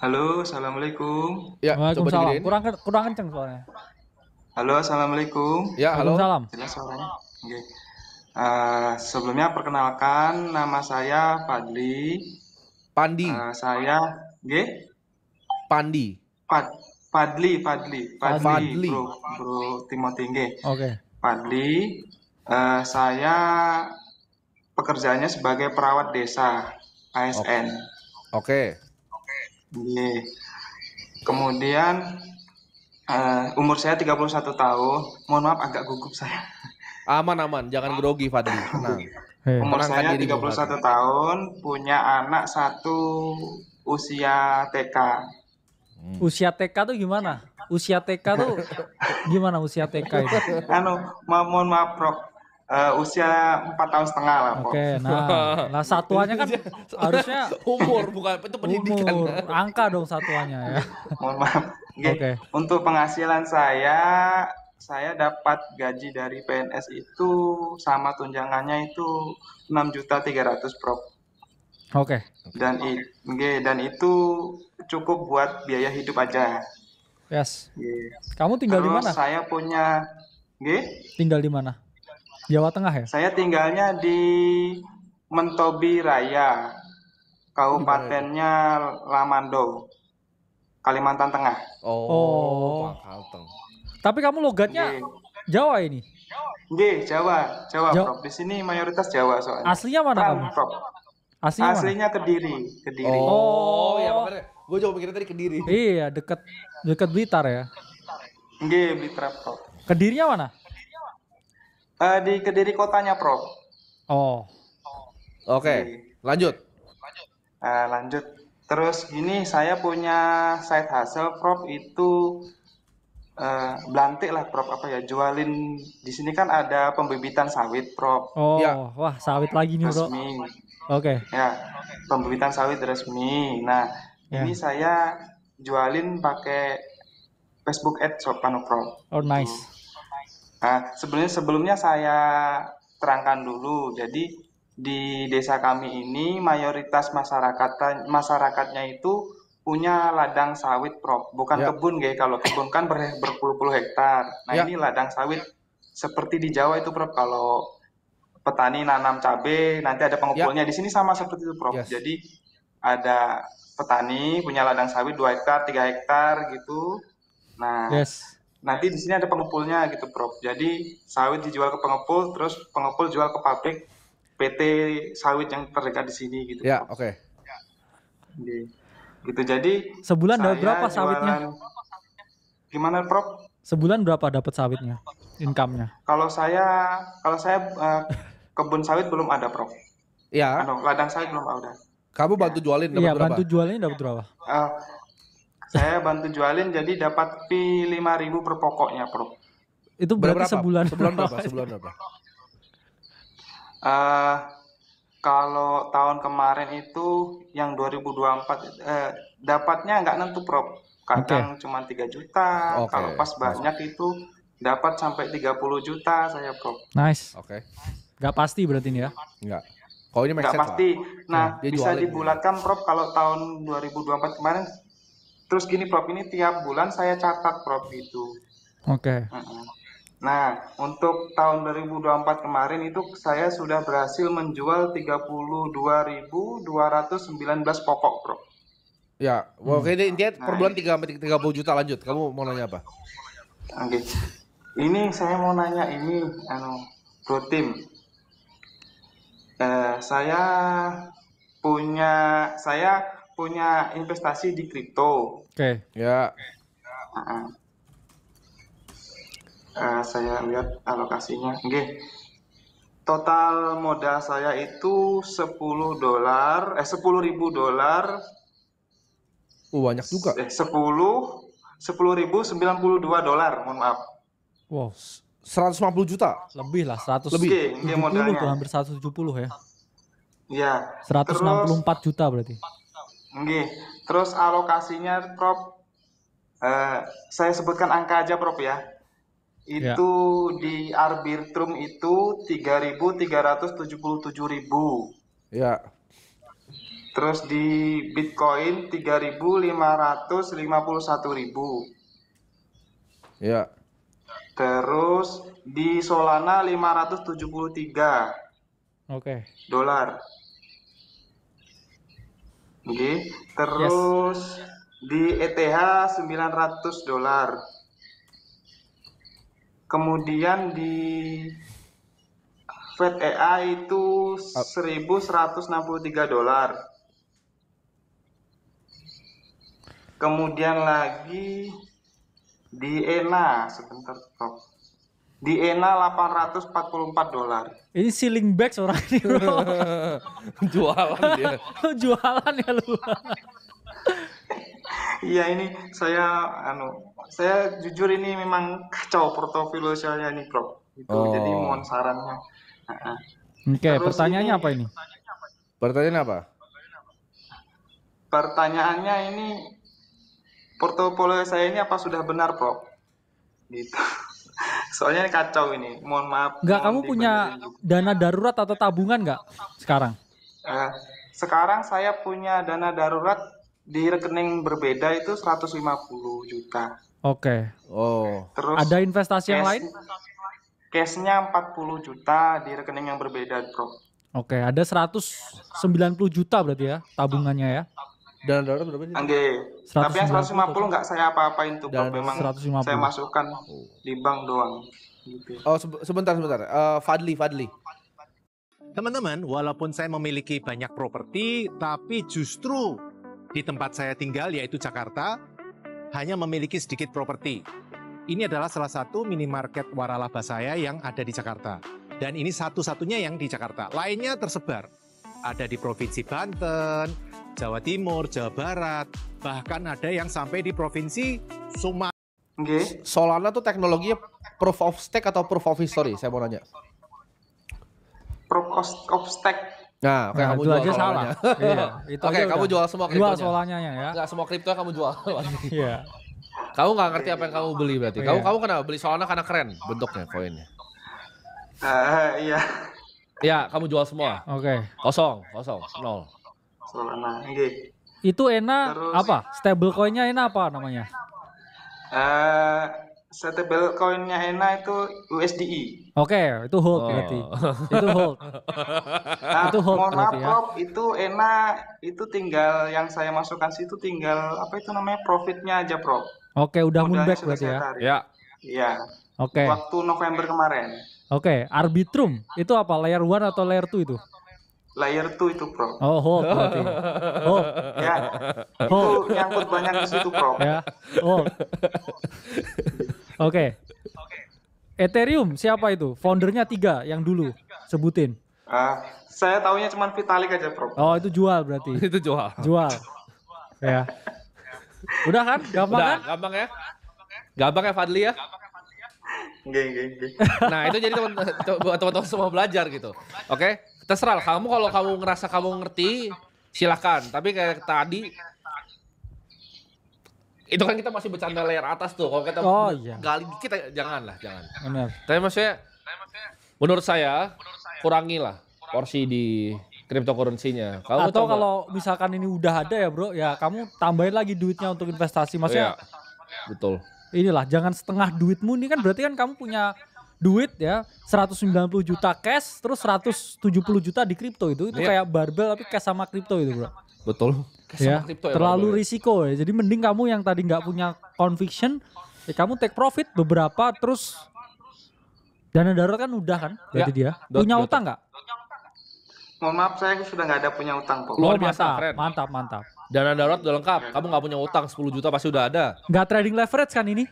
Halo, assalamualaikum. Ya, coba Waalaikumsalam. digedein. Kurang kenceng soalnya. Halo, assalamualaikum. Ya, halo. Waalaikumsalam. Jelas suaranya? Oke. Sebelumnya perkenalkan, nama saya Fadli. Pandi. Saya, G, Pandi. Fad, Fadli, Fadli. Bro Timothy, G. Oke. Fadli. Saya pekerjaannya sebagai perawat desa, ASN. Oke. G. Kemudian umur saya 31 tahun. Mohon maaf agak gugup saya. Aman-aman, jangan grogi Fadli. Tenang. Umur Tenangkan saya dirimu, 31 Fadli. tahun, punya anak satu usia TK. Usia TK tuh gimana? Usia TK tuh gimana usia TK itu? Mohon maaf, Prof. Usia 4 tahun setengah lah, Prof. Oke, nah satuannya kan harusnya Umur, bukan itu pendidikan. umur, angka dong satuannya ya. Mohon maaf. Oke. Untuk penghasilan saya dapat gaji dari PNS itu sama tunjangannya itu 6.300.000, Prof. Oke. Dan itu cukup buat biaya hidup aja. Yes. Nggih. Kamu tinggal di mana? Saya punya, Tinggal di mana? Jawa Tengah ya? saya tinggalnya di Mentobi Raya, kabupatennya Lamando, Kalimantan Tengah. Oh. Kalteng. Tapi kamu logatnya Jawa ini? Jawa, Prof. Di sini mayoritas Jawa soalnya. Aslinya mana kamu? Prof. Aslinya Kediri. Oh, ya makanya gue juga mikirnya tadi Kediri. Iya, dekat Blitar ya. Blitar, Prof. Kedirinya mana? Di Kediri kotanya, Prof. Oh. Oke, lanjut. Lanjut. Terus gini, saya punya side hustle, Prof. Itu belantik lah, Prof. Jualin di sini kan ada pembibitan sawit, Prof. Oh, Ya. wah sawit lagi nih, Bro. Resmi. Oke. Ya, pembibitan sawit resmi. Nah, ini saya jualin pakai Facebook Ads, Prof. Oh, nice. Nah, sebelumnya saya terangkan dulu. Jadi di desa kami ini mayoritas masyarakatnya itu punya ladang sawit, Prof. Bukan kebun, kalau kebun kan berpuluh-puluh hektar. Nah, ini ladang sawit seperti di Jawa itu, Prof. Kalau petani nanam cabai, nanti ada pengepulnya. Di sini sama seperti itu, Prof. Jadi ada petani punya ladang sawit 2 hektar, 3 hektar gitu. Nah, nanti di sini ada pengepulnya gitu, Prof. Jadi sawit dijual ke pengepul, terus pengepul jual ke pabrik PT sawit yang terdekat di sini gitu. Ya, Prof. oke. Gitu. Jadi sebulan dapat berapa sawitnya? Gimana, Prof? Sebulan berapa dapat sawitnya? Income-nya? Kalau saya kebun sawit belum ada, Prof. Iya. Ladang sawit belum ada. Kamu bantu jualin dapat berapa? Iya, bantu jualinnya dapat berapa? Saya bantu jualin jadi dapat fee 5.000 per pokoknya, Prof. Itu berarti sebulan. Sebulan berapa? Kalau tahun kemarin itu yang 2024 dapatnya nggak nentu, Prof. Kadang cuma 3 juta, kalau pas banyak itu dapat sampai 30 juta saya, Prof. Nice. Oke. Nggak pasti berarti ini ya? Nggak. Kalau ini nggak pasti. Nah, bisa jualin dibulatkan, Prof, kalau tahun 2024 kemarin. Terus gini, Prof, ini tiap bulan saya catat, Prof, itu. Oke. Nah, untuk tahun 2024 kemarin itu saya sudah berhasil menjual 32.219 pokok, Prof. Ya, oke, intinya per bulan 30 juta. Lanjut, kamu mau nanya apa? Oke. Ini saya mau nanya ini, Bro Tim. Saya punya investasi di kripto. Oke. Ya. Saya lihat alokasinya. Total modal saya itu $10.000. Banyak juga. $10.092, mohon maaf. Wow. 150 juta. Lebih lah, 170 tuh, hampir 170 ya. Iya. 164 juta berarti. Terus alokasinya, Prof, saya sebutkan angka aja, Prof, ya. Itu di Arbitrum itu 3.377.000. Ya. Terus di Bitcoin 3.551.000. Ya. Terus di Solana 573 Oke. dolar. Oke. Terus di ETH 900 dolar. Kemudian di FedEA itu 1.163 dolar. Kemudian lagi di ENA, sebentar Prof. Di ENA 844 dolar. Ini ceiling bags orang ini bro. Jualan dia. Jualan ya lu. Iya ini saya jujur ini memang kacau portofolio saya ini Prof. Itu jadi mohon sarannya. Nah, Oke, terus pertanyaannya ini- apa ini? Pertanyaan apa? Pertanyaannya ini portofolio saya ini apa sudah benar Prof? Gitu. Soalnya ini kacau ini. Mohon maaf. Enggak, mohon kamu punya dibenerin juga. dana darurat atau tabungan nggak sekarang? Sekarang saya punya dana darurat di rekening berbeda itu 150 juta. Oke. Oh. Terus Ada investasi yang lain? Cashnya 40 juta di rekening yang berbeda, Bro. Oke, ada 190 juta berarti ya tabungannya ya. Dana darurat berapa sih? Angge. Tapi yang 150 nggak saya apa-apain tuh, Bro. Dan Memang 150. saya masukkan di bank doang. Gitu. Oh, sebentar. Fadli. Teman-teman, walaupun saya memiliki banyak properti, tapi justru di tempat saya tinggal, yaitu Jakarta, hanya memiliki sedikit properti. Ini adalah salah satu minimarket waralaba saya yang ada di Jakarta. Dan ini satu-satunya yang di Jakarta. Lainnya tersebar. Ada di Provinsi Banten, Jawa Timur, Jawa Barat, bahkan ada yang sampai di Provinsi Sumatera. Oke. Solana tuh teknologinya proof of stake atau proof of history? Saya mau nanya. Proof of stake. Nah, oke, Nah, kamu itu jual aja salah. Solananya. Iya, itu Oke, aja kamu udah. jual semua Jual kriptonya. Solananya ya. Enggak, semua kripto kamu jual. Iya. Kamu nggak ngerti apa yang kamu beli berarti. Iya. Kamu kenapa beli Solana karena keren bentuknya koinnya. Iya. Ya, kamu jual semua. Oke. Kosong, nol. Solana. Oke. Itu ENA Terus- apa? Stablecoin-nya ENA apa namanya? Stable coinnya ENA itu USDI. Oke, itu hold Oh. berarti. Itu hold. Nah, Itu hold mohon maaf berarti ya. Prof, itu ENA itu tinggal yang saya masukkan situ tinggal apa itu namanya profitnya aja Prof. Oke, udah Modalnya moonback sudah berarti saya ya. tarik. Ya, Iya. Oke. Waktu November kemarin. Oke, Arbitrum itu apa? Layer 1 atau layer 2 itu? Layer 2 itu Prof. Oh, hold berarti. Hold. Ya. Itu nyangkut banyak di situ Prof. Ya. Hold. Oke. Ethereum siapa itu? Foundernya 3 yang dulu sebutin. Saya taunya cuma Vitalik aja Prof. Oh, itu jual berarti. itu jual. Jual. Ya. Udah kan? Gampang Udah, kan? gampang ya? Gampang ya Fadli ya? Nggih. Nah, itu jadi buat teman-teman semua belajar gitu. Oke? Terserah kamu kalau kamu ngerasa kamu ngerti, silakan. Tapi kayak tadi itu kan kita masih bercanda layer atas tuh. Kalau kita Oh, iya. gali dikit jangan. Benar. Tapi maksudnya menurut saya kurangilah porsi di cryptocurrency-nya. Kamu Atau coba- kalau misalkan ini udah ada ya bro, ya kamu tambahin lagi duitnya untuk investasi. Maksudnya Iya, betul. inilah, jangan setengah duitmu. Ini kan berarti kan kamu punya duit ya 190 juta cash, terus 170 juta di kripto itu Iya. kayak barbel tapi cash sama kripto itu bro. Betul. Ya, Sama kripto terlalu Bang. risiko ya. Jadi mending kamu yang tadi nggak punya conviction, ya kamu take profit beberapa, terus dana darurat kan udah kan berarti Ya, dia. Punya dot. utang nggak? Mohon maaf saya sudah nggak ada punya utang Prof. Luar Oh, biasa, mantap, keren. mantap. Dana darurat udah lengkap. Kamu nggak punya utang 10 juta pasti udah ada. Nggak trading leverage kan ini?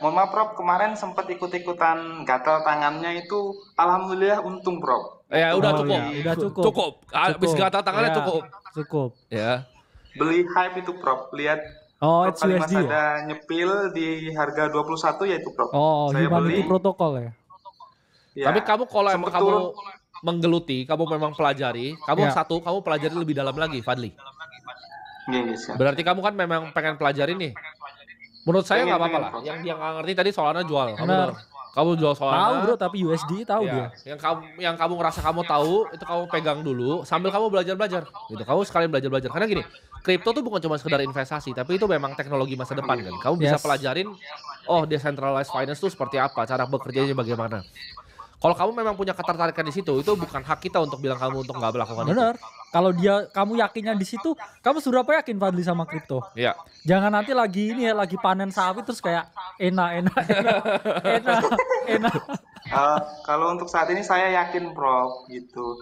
Mohon maaf Prof, kemarin sempat ikut-ikutan gatal tangannya itu alhamdulillah untung Prof. Ya udah Oh, cukup. iya, udah cukup. Cukup. Habis Cukup. gatal tangannya Ya, cukup. Cukup. Ya. Beli hype itu Prof. Lihat Oh, Prof tadi HUSD Mas ya? ada nyepil di harga 21 ya itu Prof. Oh, Saya humanity beli. protocol ya? Ya, Tapi kamu kalau emang sempet kamu turun. menggeluti, kamu memang pelajari, kamu Ya. kamu pelajari lebih dalam lagi, Fadli. Iya, siap. Berarti kamu kan memang pengen pelajari nih. Menurut saya Pengen, nggak apa-apa pengen, lah. Prof. Yang dia nggak ngerti tadi Solana jual. Kamu Benar. udah- Kamu jual Solana. Tahu bro, tapi USD tahu Ya, dia. yang kamu ngerasa kamu tahu itu kamu pegang dulu sambil kamu belajar gitu. Kamu sekalian belajar karena gini, kripto tuh bukan cuma sekedar investasi, tapi itu memang teknologi masa depan kan. Kamu bisa Yes. pelajarin decentralized finance tuh seperti apa, cara bekerjanya bagaimana. Kalau kamu memang punya ketertarikan di situ, itu bukan hak kita untuk bilang kamu untuk nggak melakukan itu. Bener. Kalau kamu yakinnya di situ, kamu sudah apa yakin Fadli sama kripto? Iya. Jangan nanti lagi lagi panen sawit terus kayak enak. Kalau untuk saat ini saya yakin Prof gitu.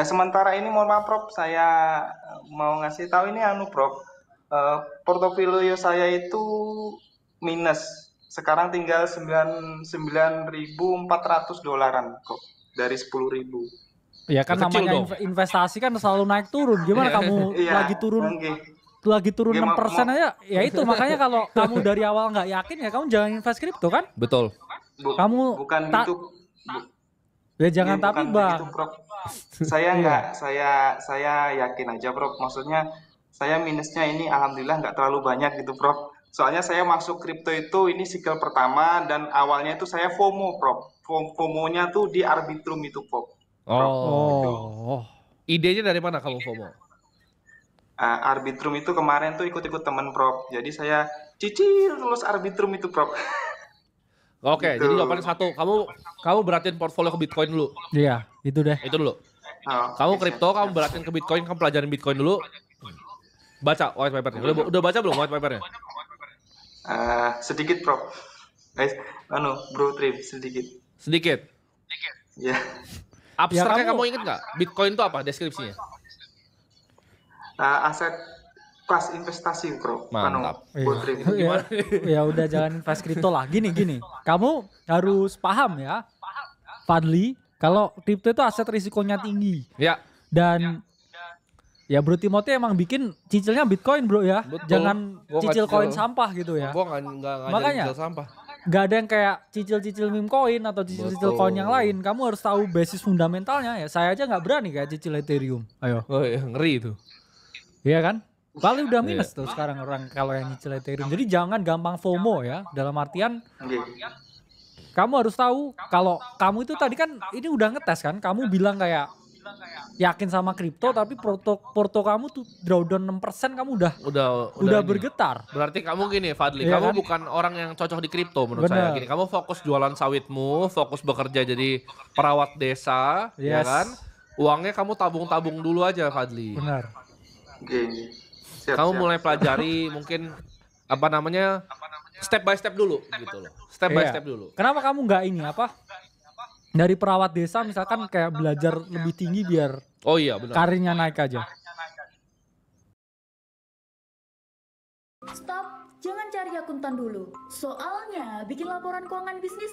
Sementara ini mohon maaf Prof, saya mau ngasih tahu ini Prof. Portofolio saya itu minus. Sekarang tinggal 9.400 dolaran kok dari 10.000. Ya kan Kecil namanya dong. investasi kan selalu naik turun. Gimana kamu Iya, lagi turun oke. 6% aja? Ya itu makanya kalau kamu dari awal nggak yakin ya kamu jangan invest kripto kan? Betul. Kamu Bukan gitu. Ya jangan Ya, tapi bukan Bang. begitu, Prof. Saya enggak, saya yakin aja, Prof. Maksudnya saya minusnya ini alhamdulillah nggak terlalu banyak gitu, Prof. Soalnya saya masuk kripto itu ini sikel pertama dan awalnya itu saya FOMO, Prof. FOMO-nya tuh di Arbitrum itu, Prof. Oh. Idenya dari mana kamu FOMO? Arbitrum itu kemarin tuh ikut-ikut temen, Prof. Jadi saya cicil terus Arbitrum itu, Prof. Oke, Gitu. jadi jawabannya satu. Kamu beratin portfolio ke Bitcoin dulu. Iya, itu deh. Itu dulu. Oh, Kamu oke, kripto, kamu beratin ke Bitcoin, kamu pelajarin Bitcoin dulu. Baca white papernya. Udah baca belum white papernya? sedikit, Prof. Guys, Bro Trip sedikit. Sedikit. Ya. Abstraknya kamu- kamu inget nggak? Bitcoin itu apa deskripsinya? Aset kelas investasi, Bro. Mantap. Bro Trip. Ya, ya udah jangan invest kripto lah. Gini. Kamu harus paham ya, Fadli, kalau kripto itu aset risikonya tinggi. Ya, Dan ya Bro Timothy emang bikin cicilnya Bitcoin bro ya. Betul. Jangan Gua nggak cicil cicil. koin sampah gitu ya. gua nggak Makanya. ngajarin sampah. Gak ada yang kayak cicil-cicil meme coin atau cicil-cicil Betul. koin yang lain. Kamu harus tahu basis fundamentalnya ya. Saya aja nggak berani kayak cicil Ethereum. Ayo. Oh iya, ngeri itu. Iya kan? Bali udah Iya. minus tuh sekarang orang kalau yang nyicil Ethereum. Jadi jangan gampang FOMO ya. Dalam artian Oke. kamu harus tahu kalau kamu itu tadi kan ini udah ngetes kan. Kamu bilang kayak yakin sama kripto tapi porto kamu tuh drawdown 6% kamu udah Udah ini. bergetar. Berarti kamu gini, Fadli, Iya kamu kan? bukan orang yang cocok di kripto menurut Bener. saya. Gini, kamu fokus jualan sawitmu, fokus bekerja jadi perawat desa, ya Yes. kan? Uangnya kamu tabung-tabung dulu aja, Fadli. Benar. Oke. Siap, Kamu siap. mulai pelajari mungkin apa namanya step by step dulu gitu loh. Step by Iya. step dulu. Kenapa kamu nggak ini apa? Dari perawat desa misalkan kayak belajar lebih tinggi biar Oh iya benar. karirnya naik aja. Stop, jangan cari akuntan dulu. Soalnya bikin laporan keuangan bisnis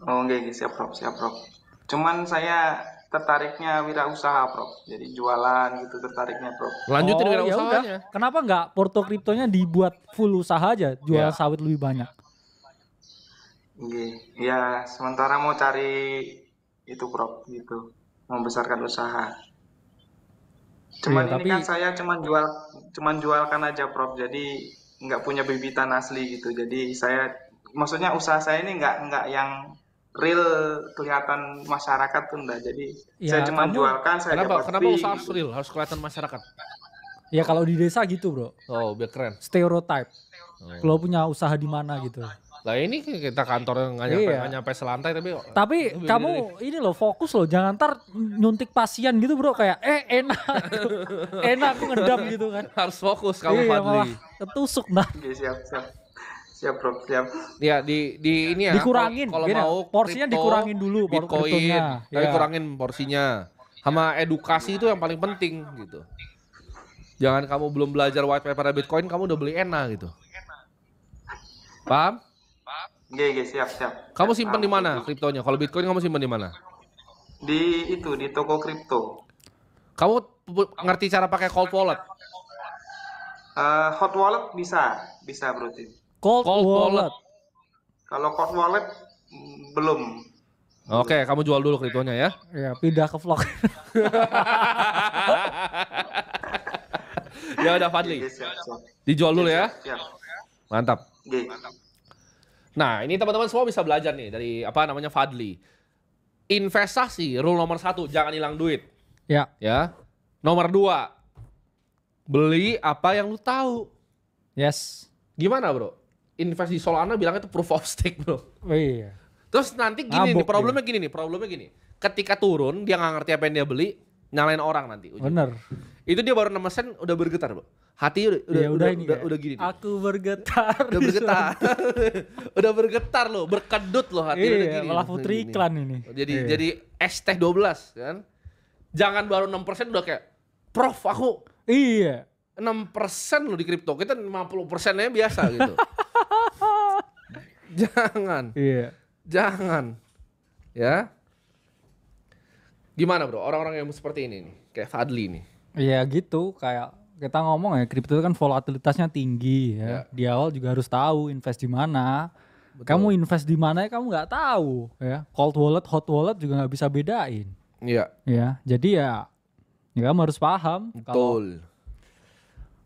Oh, oke, siap, Prof. Siap, Prof. Cuman saya tertariknya wirausaha, Prof. Jadi jualan gitu tertariknya, Prof. Lanjutin Oh, ya wirausaha udah. aja. Kenapa nggak porto kriptonya dibuat full usaha aja, jual Ya. sawit lebih banyak? Oke. Ya, sementara mau cari itu, Prof, gitu. Membesarkan usaha. Cuman Iya, ini kan saya cuman jualkan aja, Prof. Jadi nggak punya bibitan asli gitu. Jadi saya maksudnya usaha saya ini nggak yang real kelihatan masyarakat tuh enggak. Jadi Ya, saya cuma kamu- jualkan, saya dapat Kenapa fee, usaha harus gitu. real, harus kelihatan masyarakat? Ya kalau di desa gitu bro, Oh, biar keren. stereotype. Lo punya usaha di mana gitu. Lah ini kita kantor nggak Iya. nyampe selantai tapi Tapi Lebih kamu ini loh fokus loh, jangan ntar nyuntik pasien gitu bro kayak enak, enak aku ngedam gitu kan. harus fokus kamu Iya, malah Fadli. ketusuk nah. Oke, siap, Prof. Siap. Ya di ini ya. Dikurangin, kalau gini, mau porsinya kripto, dikurangin dulu, baru Bitcoin, kriptonya. tapi Ya. kurangin porsinya. Sama edukasi itu yang paling penting gitu. Jangan kamu belum belajar white paper Bitcoin kamu udah beli ENA gitu. Paham? Oke, siap. Kamu simpan di Paham. mana kriptonya? Kalau Bitcoin kamu simpan di mana? Di toko kripto. Kamu ngerti cara pakai cold wallet? Hot wallet bisa Bro Tim. Cold wallet. Kalau hot wallet belum. Oke, kamu jual dulu kriptonya ya. Ya pindah ke vlog. Ya udah Fadli, Oke, siap. dijual dulu ya. Siap. Mantap. Oke. Nah, ini teman-teman semua bisa belajar nih dari apa namanya Fadli. Investasi rule nomor 1, jangan hilang duit. Ya. Ya. Nomor 2, beli apa yang lu tahu. Yes. Gimana bro? Invest di Solana bilangnya itu proof of stake bro. Oh iya. Terus nanti gini nih, Ngabuk problemnya gini. Ketika turun, dia nggak ngerti apa yang dia beli, nyalain orang nanti. Bener. Itu dia baru 6% udah bergetar bro. Hati udah gini. nih. Aku bergetar. Udah bergetar. Udah bergetar loh, berkedut loh hati udah Iya, gini. malah putri Gini. iklan ini. Jadi es teh 12 kan. Jangan baru 6% udah kayak Prof aku Iya. 6% loh di kripto. Kita 50%-nya biasa gitu. Jangan. Iya. Jangan. Ya. Gimana bro? Orang-orang yang seperti ini nih. Kayak Fadli nih. Iya gitu, kayak kita ngomong ya, kripto itu kan volatilitasnya tinggi ya. Ya. Di awal juga harus tahu invest di mana. Betul. Kamu invest di mana ya kamu nggak tahu ya. Cold wallet, hot wallet juga nggak bisa bedain. Iya. Ya, jadi ya kamu harus paham kalau Betul.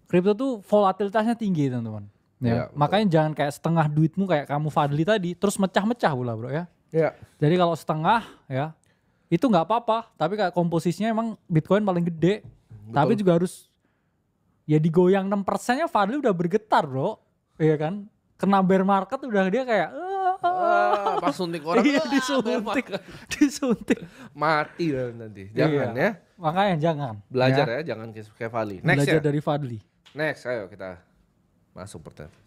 kripto tuh volatilitasnya tinggi teman-teman. Iya, Ya, betul. makanya jangan kayak setengah duitmu kayak kamu Fadli tadi terus mecah-mecah pula bro ya. Iya. Jadi kalau setengah ya itu nggak apa-apa, tapi kayak komposisinya emang Bitcoin paling gede. Tapi juga harus ya digoyang 6%-nya Fadli udah bergetar bro. Iya kan? Kena bear market udah dia kayak Pas suntik orang iya disuntik. Disuntik. mati lah nanti. Jangan Iya. ya. Makanya jangan. Belajar ya, jangan kayak Fadli. Next Belajar ya. dari Fadli. Next, ayo kita masuk pertanyaan.